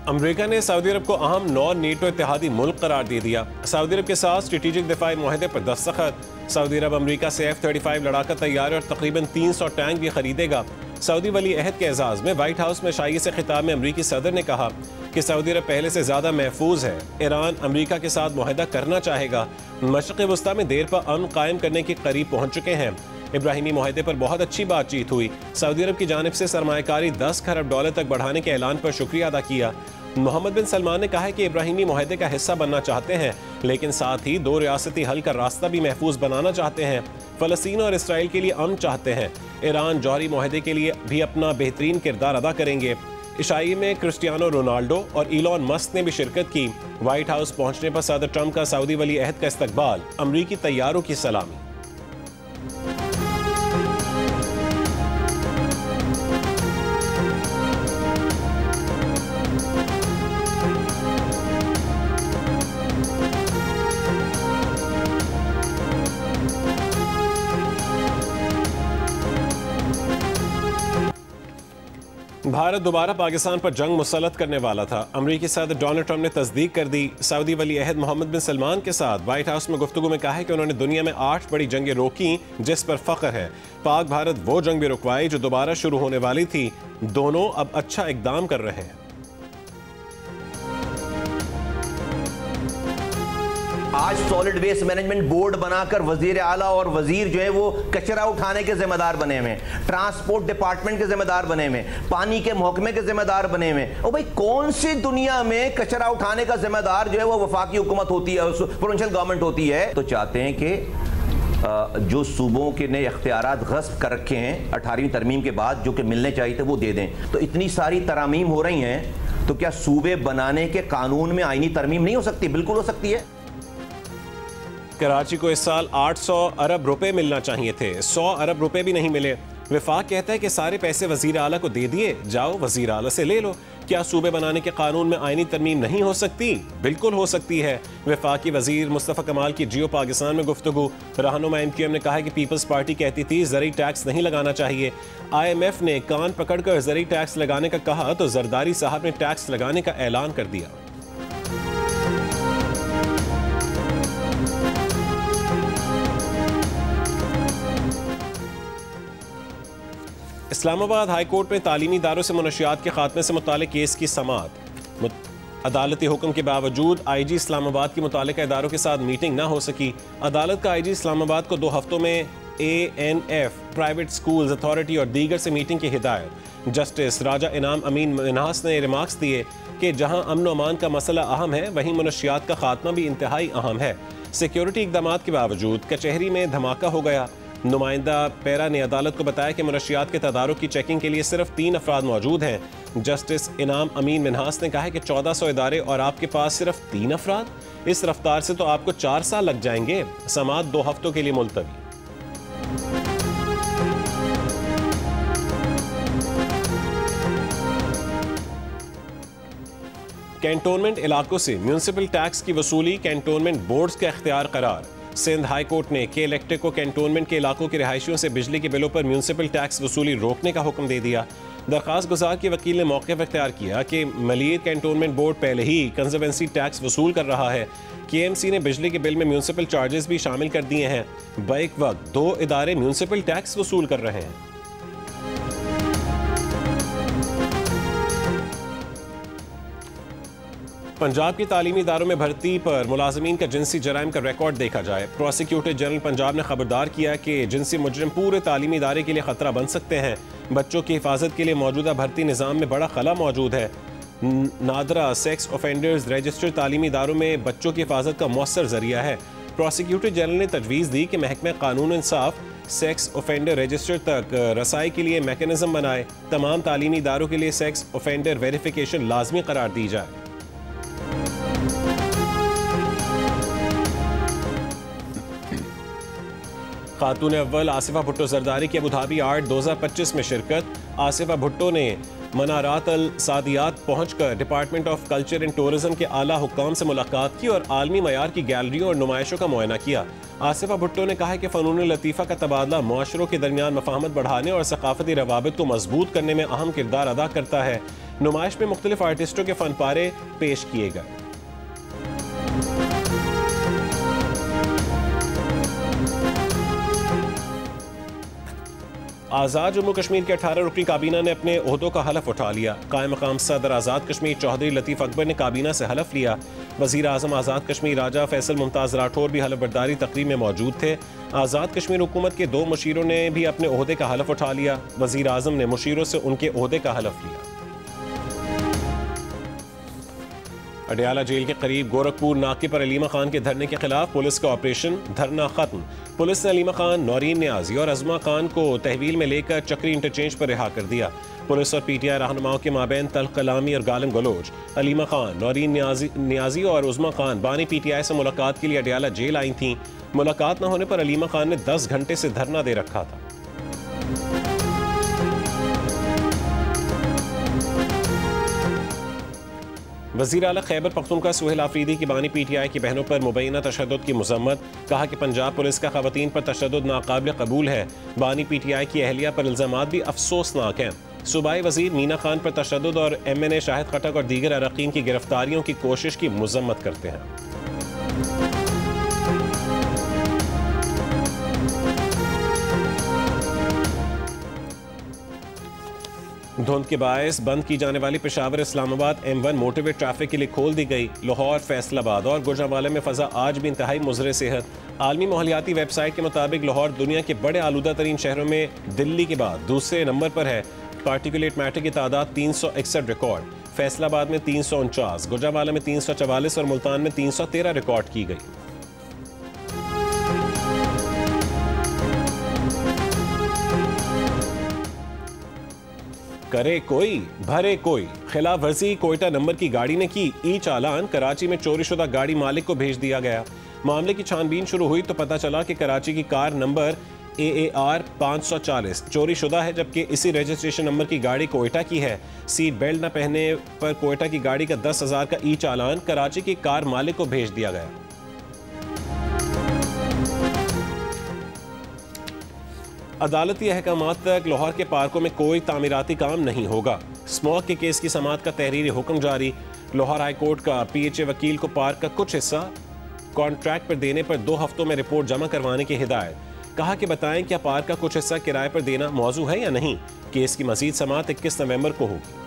America ने Saudi अरब को अहम नॉन नेटो इत्तेहादी मुल्क करार दे दिया। सऊदी अरब के साथ स्ट्रेटेजिक दिफाई मुआहदे पर दस्तखत। सऊदी अरब अमेरिका से F-35 लड़ाका तैयारे और तकरीबन 300 टैंक भी खरीदेगा। सऊदी वली अहद के एजाज़ में व्हाइट हाउस में शाही से खिताब में अमरीकी सदर ने कहा कि सऊदी अरब पहले से ज़्यादा महफूज है। ईरान अमरीका के साथ मुआहदा करना चाहेगा। मशरिक़ वस्ता में देर पर अमन कायम करने के करीब पहुँच चुके हैं। इब्राहिमी मुआहदे पर बहुत अच्छी बातचीत हुई। सऊदी अरब की जानिब से सरमायाकारी 10 खरब डॉलर तक बढ़ाने के ऐलान पर शुक्रिया अदा किया। मोहम्मद बिन सलमान ने कहा है कि इब्राहिमी मुआहदे का हिस्सा बनना चाहते हैं, लेकिन साथ ही 2 रियासती हल का रास्ता भी महफूज बनाना चाहते हैं। फ़लस्तीन और इसराइल के लिए अमन चाहते हैं। ईरान जौहरी मुआहदे के लिए भी अपना बेहतरीन किरदार अदा करेंगे। इशाई में क्रिस्टियानो रोनाल्डो और इलॉन मस्क ने भी शिरकत की। व्हाइट हाउस पहुंचने पर सदर ट्रंप का सऊदी वली अहद का इस्तकबाल, अमरीकी तैयारों की सलामी। भारत दोबारा पाकिस्तान पर जंग मुसल्लत करने वाला था। अमरीकी सदर डोनाल्ड ट्रंप ने तस्दीक कर दी। सऊदी वली अहद मोहम्मद बिन सलमान के साथ व्हाइट हाउस में गुफ्तगू में कहा है कि उन्होंने दुनिया में 8 बड़ी जंगें रोकी जिस पर फख्र है। पाक भारत वो जंग भी रुकवाई जो दोबारा शुरू होने वाली थी। दोनों अब अच्छा इकदाम कर रहे हैं। आज सॉलिड वेस्ट मैनेजमेंट बोर्ड बनाकर वजीर आला और वजीर जो है वो कचरा उठाने के जिम्मेदार बने हुए, ट्रांसपोर्ट डिपार्टमेंट के जिम्मेदार बने हुए, पानी के महकमे के जिम्मेदार बने हुए। और भाई कौन सी दुनिया में कचरा उठाने का जिम्मेदार जो है वो वफाकी हुकूमत होती है, प्रोविंशियल गवर्नमेंट होती है। तो चाहते हैं कि जो सूबों के नए इख्तियारात गस्ब कर रखे हैं 18वीं तरमीम के बाद, जो कि मिलने चाहिए थे, वो दे दें। तो इतनी सारी तरामीम हो रही हैं, तो क्या सूबे बनाने के कानून में आईनी तरमीम नहीं हो सकती? बिल्कुल हो सकती है। कराची को इस साल 800 अरब रुपए मिलना चाहिए थे, 100 अरब रुपए भी नहीं मिले। विफाक कहता है कि सारे पैसे वजीर आला को दे दिए, जाओ वजीर आला से ले लो। क्या सूबे बनाने के कानून में आईनी तरमीम नहीं हो सकती? बिल्कुल हो सकती है। विफाकी वजीर मुस्तफ़ा कमाल की जियो पाकिस्तान में गुफ्तगू। रहनुमा MQM ने कहा है कि पीपल्स पार्टी कहती थी ज़रूरी टैक्स नहीं लगाना चाहिए। IMF ने कान पकड़कर ज़रूरी टैक्स लगाने का कहा तो जरदारी साहब ने टैक्स लगाने का ऐलान कर दिया। इस्लामाबाद हाई कोर्ट में तालीमी इदारों से मुनशियात के खात्मे से मुतालिक केस की समाअत। अदालती हुक्म के बावजूद IG इस्लामाबाद की मुतालिका इदारों के साथ मीटिंग न हो सकी। अदालत का IG इस्लामाबाद को 2 हफ्तों में ANF, प्राइवेट स्कूल्स अथॉरिटी और दीगर से मीटिंग की हिदायत। जस्टिस राजा इनाम अमीन मिन्हास ने रिमार्क्स दिए कि जहां अमन व अमान का मसला अहम है, वहीं मुनशियात का खात्मा भी इंतहाई अहम है। सिक्योरिटी इक़दामात के बावजूद कचहरी में धमाका हो गया। नुमाइंदा पैरा ने अदालत को बताया कि मुनशियात के तदारुक की चेकिंग के लिए सिर्फ 3 अफराद मौजूद हैं। जस्टिस इनाम अमीन मिन्हास ने कहा है कि 1400 इदारे और आपके पास सिर्फ 3 अफराद, इस रफ्तार से तो आपको 4 साल लग जाएंगे। समाअत 2 हफ्तों के लिए मुलतवी। कैंटोनमेंट इलाकों से म्यूनिसिपल टैक्स की वसूली कैंटोनमेंट बोर्ड्स का इख्तियार करार। सिंध हाई कोर्ट ने के इलेक्ट्रिक को कैंटोनमेंट के इलाकों के रिहायशियों से बिजली के बिलों पर म्यूनिसिपल टैक्स वसूली रोकने का हुक्म दे दिया। दरख्वास्त गुजार के वकील ने मौक़िफ़ इख्तियार किया कि मलिर कैंटोनमेंट बोर्ड पहले ही कंजर्वेंसी टैक्स वसूल कर रहा है। KMC ने बिजली के बिल में म्यूनिसिपल चार्जेस भी शामिल कर दिए हैं। बैक वक्त 2 इदारे म्यूनिसिपल टैक्स वसूल कर रहे हैं। पंजाब की तालीमी इदारों में भर्ती पर मुलाजमीन का जिनसी जराइम का रिकॉर्ड देखा जाए। प्रोसिक्यूटर जनरल पंजाब ने खबरदार किया कि जिनसी मुजरिम पूरे तालीमी इदारे के लिए खतरा बन सकते हैं। बच्चों की हिफाजत के लिए मौजूदा भर्ती निज़ाम में बड़ा खला मौजूद है। नादरा सेक्स ऑफेंडर्स रजिस्टर्ड तालीमी इदारों में बच्चों की हिफाजत का मौसर जरिया है। प्रोसिक्यूटर जनरल ने तजवीज़ दी कि महकमा कानून इंसाफ सेक्स ऑफेंडर रजिस्टर तक रसाई के लिए मैकेनिज्म बनाए। तमाम तालीमी इदारों के लिए सेक्स ऑफेंडर वेरिफिकेशन लाजमी करार दी जाए। खातून अव्वल आसिफा भुट्टो जरदारी की अबूधाबी आर्ट 2025 में शिरकत। आसिफा भुट्टो ने मनारात अल सादियात पहुंचकर department of culture and tourism के आला हुक्काम से मुलाकात की और आलमी मयार की गैलरियों और नुमाइशों का मुआयना किया। आसिफा भुट्टो ने कहा है कि फ़नून लतीफ़ा का तबादला मुआशरों के दरमियान मफाहमत बढ़ाने और सकाफती रवाबित को मजबूत करने में अहम किरदार अदा करता है। नुमाइश में मुख्तलिफ आर्टिस्टों के फन पारे पेश किए गए। आज़ाद जम्मू कश्मीर के 18 रुकनी काबीना ने अपने ओहदों का हलफ उठा लिया। कायम मकाम सदर आज़ाद कश्मीर चौधरी लतीफ़ अकबर ने काबीना से हलफ लिया। वज़ीर आज़म आज़ाद कश्मीर राजा फैसल मुमताज़ राठौर भी हलफ बर्दारी तकरीब में मौजूद थे। आज़ाद कश्मीर हुकूमत के 2 मुशीरों ने भी अपने ओहदे का हलफ उठा लिया। वज़ीर आज़म ने मुशीरों से उनके ओहदे का हलफ लिया। अडयाला जेल के करीब गोरखपुर नाके पर अलीमा खान के धरने के खिलाफ पुलिस का ऑपरेशन, धरना खत्म। पुलिस ने अलीमा खान, नौरीन नियाजी और अजमा खान को तहवील में लेकर चक्री इंटरचेंज पर रिहा कर दिया। पुलिस और पीटीआई रहनुमाओं के माबैन तल्ख कलामी और गालिम गलोच। अलीमा खान, नौरीन नियाजी और उजमा खान बानी पीटीआई से मुलाकात के लिए अडयाला जेल आई थीं। मुलाकात न होने पर अलीमा खान ने 10 घंटे से धरना दे रखा था। वज़ीर आला खैबर पख्तूनख्वा सुहेल आफरीदी की बानी पीटीआई की बहनों पर मुबैना तशद्दुद की मज़म्मत। कहा कि पंजाब पुलिस का ख़वातीन पर तशद्दुद नाकाबिल कबूल है। बानी पीटीआई की अहलिया पर इल्ज़ामात भी अफसोसनाक हैं। सूबाई वज़ीर मीना खान पर तशद्दुद और MNA शाहिद खटक और दीगर अरकान की गिरफ्तारियों की कोशिश की मज़म्मत करते हैं। धुंध के बायस बंद की जाने वाली Peshawar Islamabad M1 motorway traffic के लिए खोल दी गई। लाहौर, फैसलाबाद और गुजरांवाला में फ़ज़ा आज भी इंतहाई मुज़र सेहत। आलमी माहौलियाती वेबसाइट के मुताबिक लाहौर दुनिया के बड़े आलूदा तरीन शहरों में दिल्ली के बाद दूसरे नंबर पर है। पार्टिकुलेट मैटर की तादाद 361 रिकॉर्ड। फैसलाबाद में 349, गुजरांवाला में 344 और मुल्तान में 313 रिकॉर्ड की गई। करे कोई भरे कोई, खिलाफ वर्जी कोयटा नंबर की गाड़ी ने की। ई चालान, कराची में चोरीशुदा गाड़ी मालिक को भेज दिया गया। मामले की छानबीन शुरू हुई तो पता चला कि कराची की कार नंबर AAR 540 चोरीशुदा है, जबकि इसी रजिस्ट्रेशन नंबर की गाड़ी कोयटा की है। सीट बेल्ट न पहने पर कोयटा की गाड़ी का 10,000 का ई चालान कराची की कार मालिक को भेज दिया गया। अदालती अहकामात तक लाहौर के पार्कों में कोई तामीराती काम नहीं होगा। स्मॉग के केस की समाअत का तहरीरी हुक्म जारी। लाहौर हाई कोर्ट का PHA वकील को पार्क का कुछ हिस्सा कॉन्ट्रैक्ट पर देने पर 2 हफ्तों में रिपोर्ट जमा करवाने की हिदायत। कहा कि बताएं क्या पार्क का कुछ हिस्सा किराए पर देना मौजू है या नहीं। केस की मजीद समाअत 21 नवंबर को होगी।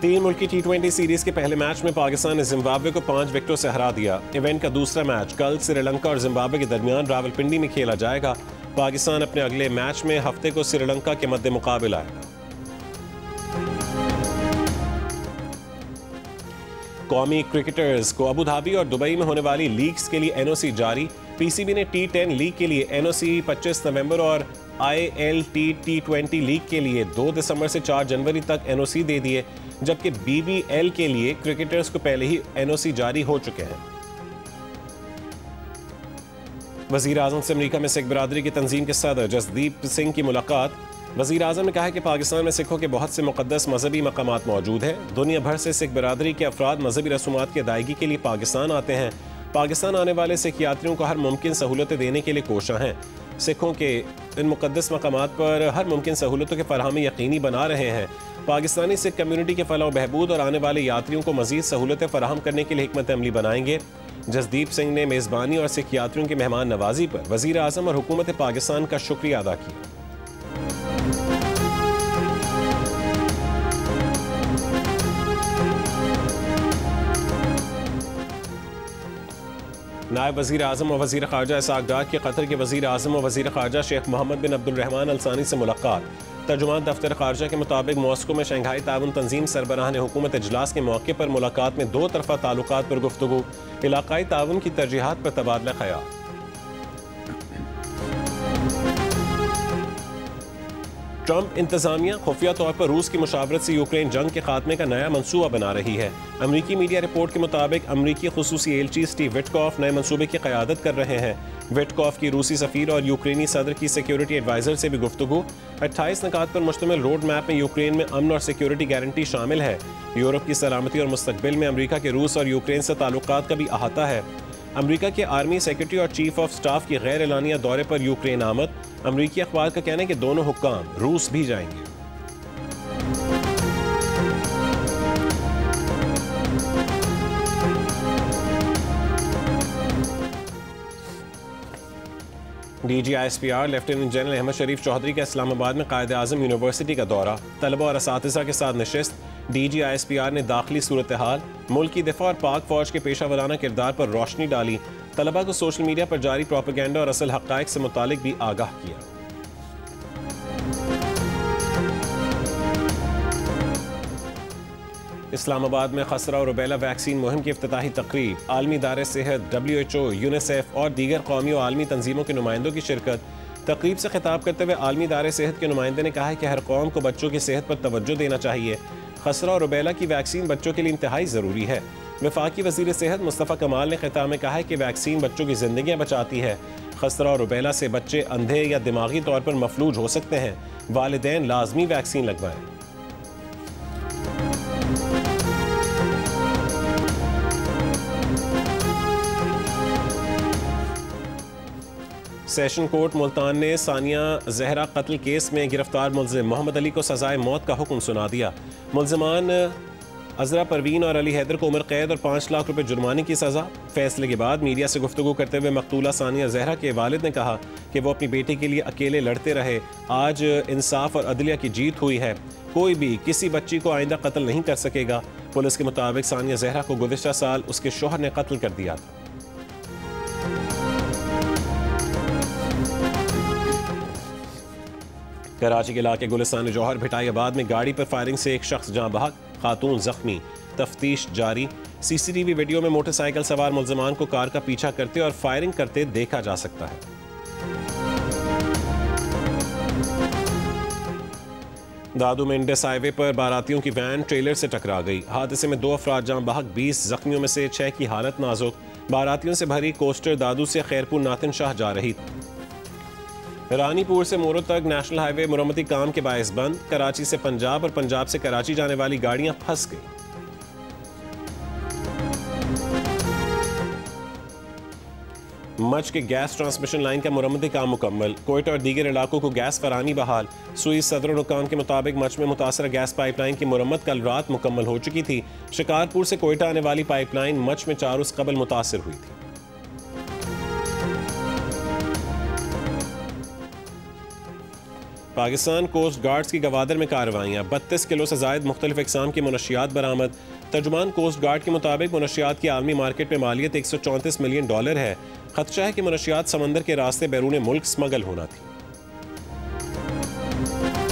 3 मुल्की T20 सीरीज के पहले मैच में पाकिस्तान ने जिम्बाब्वे को 5 विकेटों से हरा दिया। इवेंट का दूसरा मैच कल श्रीलंका और जिम्बाब्वे के दरमियान रावलपिंडी में खेला जाएगा। पाकिस्तान अपने अगले मैच में हफ्ते को श्रीलंका के मद्दे मुकाबले आएगा। कौमी क्रिकेटर्स को अबू धाबी और दुबई में होने वाली लीग्स के लिए NOC जारी। PCB ने T10 लीग के लिए NOC 25 नवंबर और ILT T20 लीग के लिए 2 दिसंबर से 4 जनवरी तक NOC दे दिए, जबकि BBL के लिए क्रिकेटर्स को पहले ही NOC जारी हो चुके हैं। वज़ीर आज़म से अमेरिका में सिख बरादरी की तंजीम के सदर जसदीप सिंह की मुलाकात। वज़ीर आज़म ने कहा कि पाकिस्तान में सिखों के बहुत से मुक़द्दस मजहबी मकामात मौजूद हैं। दुनिया भर से सिख बरादरी के अफराद मजहबी रसूमात की अदायगी के लिए पाकिस्तान आते हैं। पाकिस्तान आने वाले सिख यात्रियों को हर मुमकिन सहूलतें देने के लिए कोशा हैं। सिखों के इन मुक़द्दस मकामात पर हर मुमकिन सहूलतों के फराहमी यकीनी बना रहे हैं। पाकिस्तानी सिख कम्यूनिटी के फलाह बहबूद और आने वाले यात्रियों को मज़ीद सहूलतें फराहम करने के लिए हिकमत अमली बनाएंगे। जसदीप सिंह ने मेज़बानी और सिख यात्रियों की मेहमान नवाजी पर वज़ीर आज़म और हुकूमत पाकिस्तान का शुक्रिया अदा किया। नायब वज़ीर आज़म और वज़ीर ख़ारजा इसहाक़ डार के कतर के वज़ीर आज़म और वज़ीर ख़ारजा शेख मोहम्मद बिन अब्दुर्रहमान अल सानी से मुलाकात। तर्जुमान दफ्तर ख़ारजा के मुताबिक मॉस्को में शंघाई ताउन तंजीम सरबराह ने हुकूमत इजलास के मौके पर मुलाकात में 2 तरफ़ा ताल्लुकात पर गुफ्तगू, इलाक़ाई ताउन की तरजीहात पर तबादला ख़याल। ट्रंप इंतजामिया खुफिया तौर पर रूस की मुशावरत से यूक्रेन जंग के खात्मे का नया मंसूबा बना रही है। अमरीकी मीडिया रिपोर्ट के मुताबिक अमरीकी खुसूसी एलची स्टीव विटकॉफ नए मंसूबे की क़यादत कर रहे हैं। विटकॉफ की रूसी सफ़ीर और यूक्रेनी सदर की सिक्योरिटी एडवाइज़र से भी गुफ्तगू। 28 निकात पर मुश्तमिल रोड मैप में यूक्रेन में अमन और सिक्योरिटी गारंटी शामिल है। यूरोप की सलामती और मुस्तकबिल में अमरीका के रूस और यूक्रेन से ताल्लुकात का भी अहाता है। अमरीका के आर्मी सेक्रेटरी और चीफ ऑफ स्टाफ की गैर एलानिया दौरे पर यूक्रेन आमद। अमरीकी अखबार का कहना है कि दोनों हुक्काम रूस भी जाएंगे। DGISPR लेफ्टिनेंट जनरल अहमद शरीफ चौधरी का इस्लामाबाद में कायद आज़म यूनिवर्सिटी का दौरा, तलबा और असातिज़ा के साथ नशिस्त। DGISPR ने दाखिली सूरत हाल, मुल्क की दिफा और पाक फौज के पेशा वराना किरदार पर रोशनी डाली। तलबा को सोशल मीडिया पर जारी प्रोपेगेंडा और असल हक़ाइक़ से मुतालिक भी आगाह किया। इस्लामाबाद में खसरा और रुबेला वैक्सीन मुहिम की इफ्तिताही तकरीब, आलमी इदारे सेहत, WHO, यूनिसेफ और दीगर कौमी और आलमी तंजीमों के नुमाइंदों की शिरकत। तकरीब से खिताब करते हुए आलमी इदारे सेहत के नुमाइंदे ने कहा है कि हर कौम को बच्चों की सेहत पर तवज्जो देना चाहिए। खसरा और रुबेला की वैक्सीन बच्चों के लिए इंतहाई ज़रूरी है। वफाकी वज़ीर सेहत मुस्तफ़ा कमाल ने खिताब में कहा है कि वैक्सीन बच्चों की ज़िंदगियाँ बचाती है। खसरा और रुबेला से बच्चे अंधे या दिमागी तौर पर मफलूज हो सकते हैं। वालिदैन लाजमी वैक्सीन लगवाएं। सेशन कोर्ट मुल्तान ने सानिया जहरा कत्ल केस में गिरफ्तार मुल्जिम मोहम्मद अली को सजाए मौत का हुक्म सुना दिया। मुल्जिमान अजरा परवीन और अली हैदर को उम्र कैद और 5 लाख रुपए जुर्माने की सजा। फैसले के बाद मीडिया से गुफ्तगू करते हुए मकतूला सानिया जहरा के वालिद ने कहा कि वो अपनी बेटी के लिए अकेले लड़ते रहे। आज इंसाफ और अदलिया की जीत हुई है। कोई भी किसी बच्ची को आइंदा कत्ल नहीं कर सकेगा। पुलिस के मुताबिक सानिया जहरा को गुज़िश्ता साल उसके शोहर ने कत्ल कर दिया था। कराची के इलाके गुलिस्तान जौहर भिटाइयाबाद में गाड़ी पर फायरिंग से एक शख्स जाँ बहक, खातून जख्मी। तफ्तीश जारी। CCTV वीडियो में मोटरसाइकिल सवार मुल्जिमान को कार का पीछा करते और फायरिंग करते देखा जा सकता है। दादू में इंडस हाईवे पर बारातियों की वैन ट्रेलर से टकरा गई। हादसे में 2 अफराद जाँ बहक, 20 जख्मियों में से 6 की हालत नाजुक। बारातियों से भरी कोस्टर दादू से खैरपुर नातिन शाह जा रही। रानीपुर से मोरो तक नेशनल हाईवे मुरम्मती काम के बायस बंद। कराची से पंजाब और पंजाब से कराची जाने वाली गाड़ियां फंस गई। मच के गैस ट्रांसमिशन लाइन का मुरम्मती काम मुकम्मल। कोयटा और दीगर इलाकों को गैस फरानी बहाल। सुई सदर हुकाम के मुताबिक मच में मुतासरा गैस पाइपलाइन की मुरम्मत कल रात मुकम्मल हो चुकी थी। शिकारपुर से कोयटा आने वाली पाइपलाइन मच में 4 रोज कबल मुतासर हुई थी। पाकिस्तान कोस्ट गार्ड्स की गवादर में कार्रवाइयाँ। 32 किलो से जायद मुख्तलिफ इकसाम की मुनशियात बरामद। तर्जुमान कोस्ट गार्ड के मुताबिक मुनशियात की आलमी मार्केट में मालियत $134 मिलियन है। खदशा है कि मुनशियात समंदर के रास्ते बैरून मुल्क स्मगल होना थी।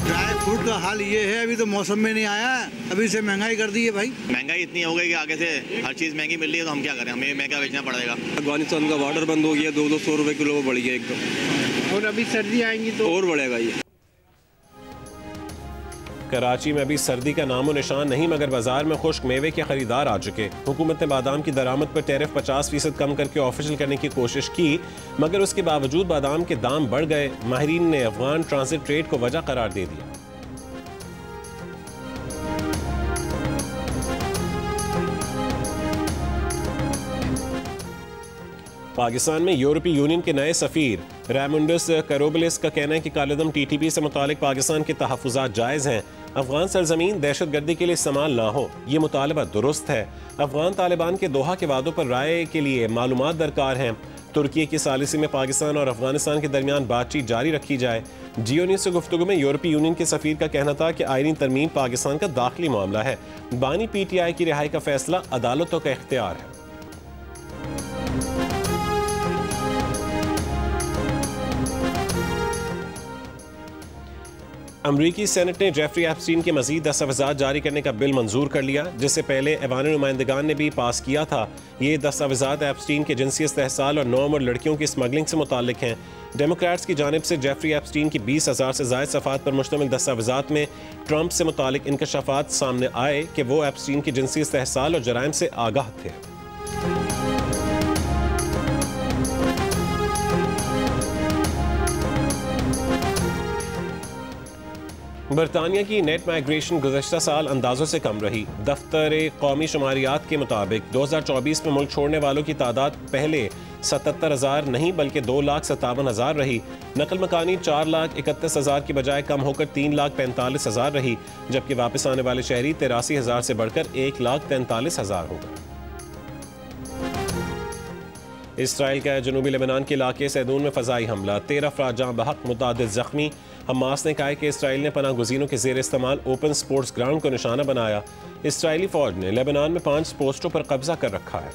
ड्राई फ्रूट का हाल ये है, अभी तो मौसम में नहीं आया, अभी से महंगाई कर दी है भाई। महंगाई इतनी हो गई कि आगे से हर चीज़ महंगी मिल रही है, तो हम क्या करें, हमें महंगा बेचना पड़ेगा। अफगानिस्तान का वाटर बंद हो गया, 200 रुपये किलो बढ़ गया एकदम, और अभी सर्दी आएंगी तो और बढ़ेगा ये। कराची में अभी सर्दी का नामो निशान नहीं, मगर बाजार में खुश्क मेवे के खरीदार आ चुके। हुकूमत ने बादाम की दरामद पर टैरिफ 50% कम करके ऑफिशियल करने की कोशिश की, मगर उसके बावजूद बादाम के दाम बढ़ गए। माहिरीन ने अफगान ट्रांजिट ट्रेड को वजह करार दे दिया। पाकिस्तान में यूरोपीय यूनियन के नए सफीर रैमुंडस करोबलिस का कहना है कि कालेदम TTP से मुतालिक पाकिस्तान के तहफ़्फ़ुज़ात जायज़ हैं। अफगान सरजमीन दहशतगर्दी के लिए इस्तेमाल ना हो, ये मुतालबा दुरुस्त है। अफगान तालिबान के दोहा के वादों पर राय के लिए मालूमात दरकार हैं। तुर्की की सालिसी में पाकिस्तान और अफगानिस्तान के दरमियान बातचीत जारी रखी जाए। जियो न्यूज़ से गुफ्तगू में यूरोपीय यूनियन के सफीर का कहना था कि आईनी तरमीम पाकिस्तान का दाखिली मामला है। बानी PTI की रिहाई का फैसला अदालतों का इख्तियार है। अमरीकी सेनेट ने जेफरी एप्स्टीन के मजीद दस्तावेज़ात जारी करने का बिल मंजूर कर लिया, जिससे पहले ऐवान नुमाइंदगान ने भी पास किया था। ये दस्तावेज़ात एप्स्टीन के जिनसी इस्तेहसाल और नौम और लड़कियों की स्मगलिंग से मुतालिक हैं। डेमोक्रेट्स की जानिब से जेफरी एप्स्टीन की 20,000 से ज़ायद सफ़ात पर मुश्तमिल दस्तावेज़ात में ट्रंप से मुतालिक इंकशाफात सामने आए कि वो एप्स्टीन की जिनसी इस्तेहसाल और जराइम से आगाह थे। बरतानिया की नेट माइग्रेशन गुज़श्ता साल अंदाज़ों से कम रही। दफ्तर कौमी शुमारियात के मुताबिक 2024 में मुल्क छोड़ने वालों की तादाद पहले 77,000 नहीं बल्कि 2,57,000 रही। नकल मकानी 4,31,000 की बजाय कम होकर 3,45,000 रही, जबकि वापस आने वाले शहरी 83,000 से बढ़कर 1,43,000 हो गए। इसराइल का जनूबी लेबनान के इलाके सैदून में फ़ज़ाई हमला, 13 अफराद जहाँ बहक मुतादिद ज़ख्मी। हमास ने कहा है कि इसराइल ने पनाह गुज़ीरों के ज़ेर इस्तेमाल ओपन स्पोर्ट्स ग्राउंड को निशाना बनाया। इसराइली फ़ौज ने लेबनान में 5 पोस्टों पर कब्जा कर रखा है।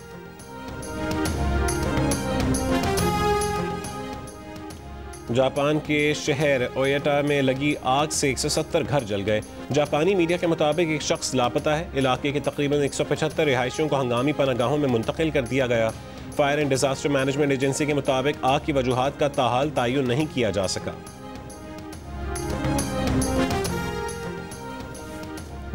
जापान के शहर ओयोटा में लगी आग से 170 घर जल गए। जापानी मीडिया के मुताबिक एक शख्स लापता है। इलाके के तकरीबन 175 रिहायशियों को हंगामी पनागाहों में मुंतकिल कर दिया गया। Fire and disaster management agency के मुताबिक आग की वजूहात का ताहाल तयन नहीं किया जा सका।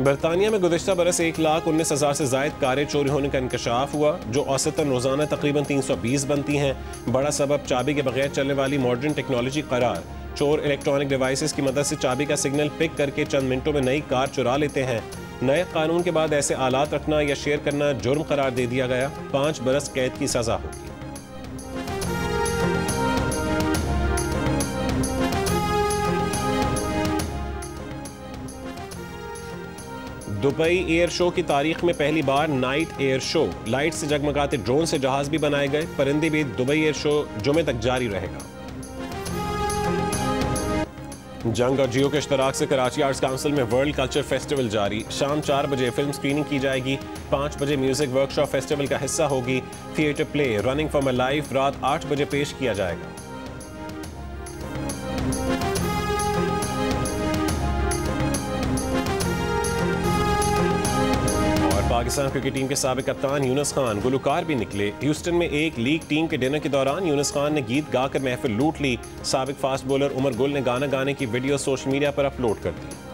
बरतानिया में गुज़िश्ता बरस 1,19,000 से ज़ायद कारें चोरी होने का इंकशाफ हुआ, जो औसतन रोज़ाना तकरीबन 320 बनती हैं। बड़ा सबब चाबी के बगैर चलने वाली मॉडर्न टेक्नोलॉजी करार। चोर इलेक्ट्रॉनिक डिवाइसेस की मदद से चाबी का सिग्नल पिक करके चंद मिनटों में नई कार चुरा लेते हैं। नए कानून के बाद ऐसे आलात रखना या शेयर करना जुर्म करार दे दिया गया। 5 बरस कैद की सज़ा होगी। दुबई एयर शो की तारीख में पहली बार नाइट एयर शो, लाइट से जगमगाते ड्रोन से जहाज भी बनाए गए। परिंदे भी दुबई एयर शो जुमे तक जारी रहेगा। जंग और जियो के इश्तराक से कराची आर्ट्स काउंसिल में वर्ल्ड कल्चर फेस्टिवल जारी। शाम 4 बजे फिल्म स्क्रीनिंग की जाएगी। 5 बजे म्यूजिक वर्कशॉप फेस्टिवल का हिस्सा होगी। Theatre play running for my life रात 8 बजे पेश किया जाएगा। पाकिस्तान क्रिकेट टीम के साबिक कप्तान यूनुस खान गुलकार भी निकले। ह्यूस्टन में एक लीग टीम के डिनर के दौरान यूनुस खान ने गीत गाकर महफिल लूट ली। साबिक फास्ट बॉलर उमर गुल ने गाना गाने की वीडियो सोशल मीडिया पर अपलोड कर दी।